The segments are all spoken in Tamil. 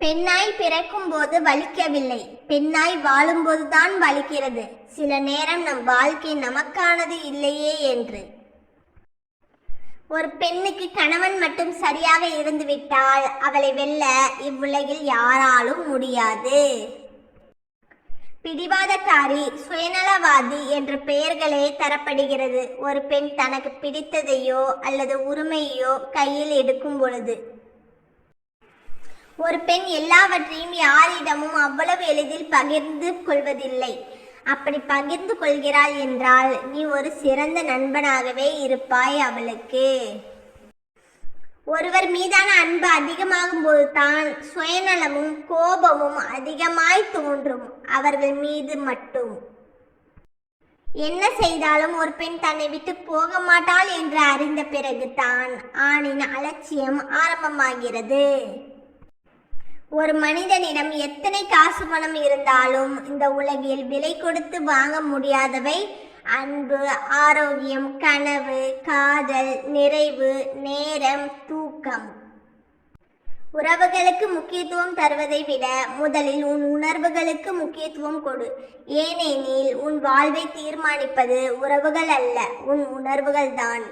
பெண்ணாய் பிறக்கும் போது வலிக்கவில்லை, பெண்ணாய் வாழும்போதுதான் வலிக்கிறது. சில நேரம் நம் வாழ்க்கை நமக்கானது இல்லையே என்று. ஒரு பெண்ணுக்கு கணவன் மட்டும் சரியாக இருந்துவிட்டால் அவளை வெல்ல இவ்வுலகில் யாராலும் முடியாது. பிடிவாதக்காரி, சுயநலவாதி என்ற பெயர்களே தரப்படுகிறது ஒரு பெண் தனக்கு பிடித்ததையோ அல்லது உரிமையோ கையில் எடுக்கும் பொழுது. ஒரு பெண் எல்லாவற்றையும் யாரிடமும் அவ்வளவு எளிதில் பகிர்ந்து கொள்வதில்லை. அப்படி பகிர்ந்து கொள்கிறாள் என்றால் நீ ஒரு சிறந்த நண்பனாகவே இருப்பாய் அவளுக்கு. ஒருவர் மீதான அன்பு அதிகமாகும் போதுதான் சுயநலமும் கோபமும் அதிகமாய் தோன்றும் அவர்கள் மீது மட்டும். என்ன செய்தாலும் ஒரு பெண் தன்னை விட்டு போக மாட்டாள் என்று அறிந்த பிறகு தான் ஆணின் அலட்சியம் ஆரம்பமாகிறது. ஒரு மனிதனிடம் எத்தனை காசு பணம் இருந்தாலும் இந்த உலகில் விலை கொடுத்து வாங்க முடியாதவை அன்பு, ஆரோக்கியம், கனவு, காதல், நிறைவு, நேரம், தூக்கம். உறவுகளுக்கு முக்கியத்துவம் தருவதை விட முதலில் உன் உணர்வுகளுக்கு முக்கியத்துவம் கொடு. ஏனெனில் உன் வாழ்வை தீர்மானிப்பது உறவுகள் அல்ல, உன் உணர்வுகள் தான்.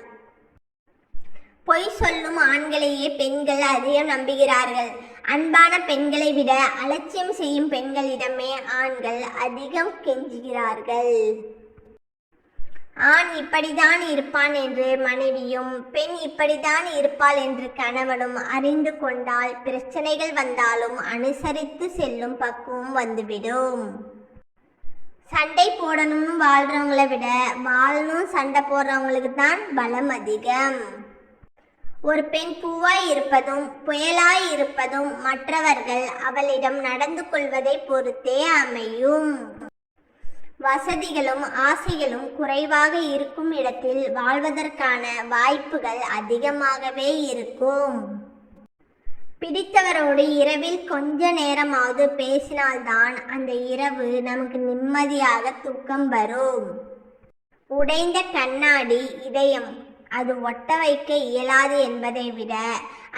பொய் சொல்லும் ஆண்களையே பெண்கள் அதிகம் நம்புகிறார்கள். அன்பான பெண்களை விட அலட்சியம் செய்யும் பெண்களிடமே ஆண்கள் அதிகம் கெஞ்சுகிறார்கள். ஆண் இப்படித்தான் இருப்பான் என்று மனைவியும், பெண் இப்படித்தான் இருப்பாள் என்று கணவனும் அறிந்து கொண்டால் பிரச்சனைகள் வந்தாலும் அனுசரித்து செல்லும் பக்குவம் வந்துவிடும். சண்டை போடணும்னு வாழ்றவங்களை விட வாழணும் சண்டை போடுறவங்களுக்கு தான் பலம் அதிகம். ஒரு பெண் பூவாய் இருப்பதும் புயலாய் இருப்பதும் மற்றவர்கள் அவளிடம் நடந்து கொள்வதை பொறுத்தே அமையும். வசதிகளும் ஆசைகளும் குறைவாக இருக்கும் இடத்தில் வாழ்வதற்கான வாய்ப்புகள் அதிகமாகவே இருக்கும். பிடித்தவரோடு இரவில் கொஞ்ச நேரமாவது பேசினால்தான் அந்த இரவு நமக்கு நிம்மதியாக தூக்கம் வரும். உடைந்த கண்ணாடி இதயம், அது ஒட்ட வைக்க இயலாது என்பதை விட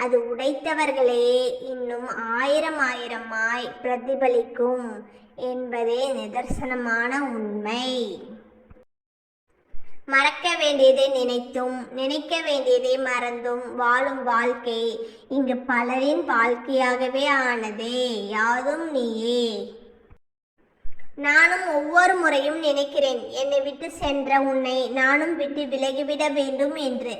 அது உடைத்தவர்களே இன்னும் ஆயிரமாய் பிரதிபலிக்கும் என்பதே நிதர்சனமான உண்மை. மறக்க வேண்டியதை நினைத்தும் நினைக்க வேண்டியதை மறந்தும் வாழும் வாழ்க்கை இங்கு பலரின் வாழ்க்கையாகவே ஆனதே. யாதும் நீயே. நானும் ஒவ்வொரு முறையும் நினைக்கிறேன், என்னை விட்டு சென்ற உன்னை நானும் விட்டு விலகிவிட வேண்டும் என்று.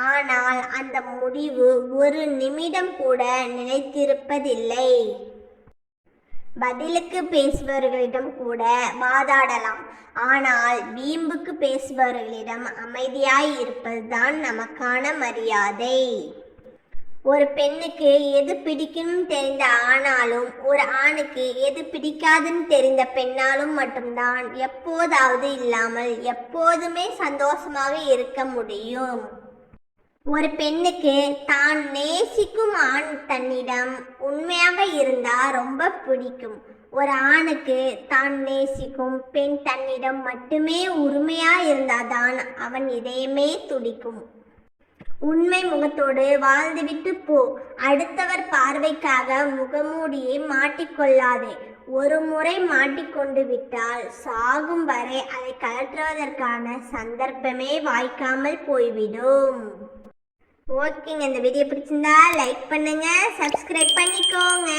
ஆனால் அந்த முடிவு ஒரு நிமிடம் கூட நினைத்திருப்பதில்லை. பதிலுக்கு பேசுபவர்களிடம் கூட வாதாடலாம், ஆனால் வீம்புக்கு பேசுபவர்களிடம் அமைதியாய் இருப்பதுதான் நமக்கான மரியாதை. ஒரு பெண்ணுக்கு எது பிடிக்கும்னு தெரிந்த ஆணாலும் ஒரு ஆணுக்கு எது பிடிக்காதுன்னு தெரிந்த பெண்ணாலும் மட்டும்தான் எப்போதாவது இல்லாமல் எப்போதுமே சந்தோஷமாக இருக்க முடியும். ஒரு பெண்ணுக்கு தான் நேசிக்கும் ஆண் தன்னிடம் உண்மையாக இருந்தா ரொம்ப பிடிக்கும். ஒரு ஆணுக்கு தான் நேசிக்கும் பெண் தன்னிடம் மட்டுமே உரிமையா இருந்தாதான் அவன் இதயமே துடிக்கும். உண்மை முகத்தோடு வாழ்ந்துவிட்டு போ. அடுத்தவர் பார்வைக்காக முகமூடியை மாட்டிக்கொள்ளாதே. ஒரு முறை மாட்டிக்கொண்டு விட்டால் சாகும் வரை அதை கழற்றுவதற்கான சந்தர்ப்பமே வாய்க்காமல் போய்விடும். ஓகேங்க, இந்த வீடியோ பிடிச்சிருந்தா லைக் பண்ணுங்க, சப்ஸ்கிரைப் பண்ணிக்கோங்க.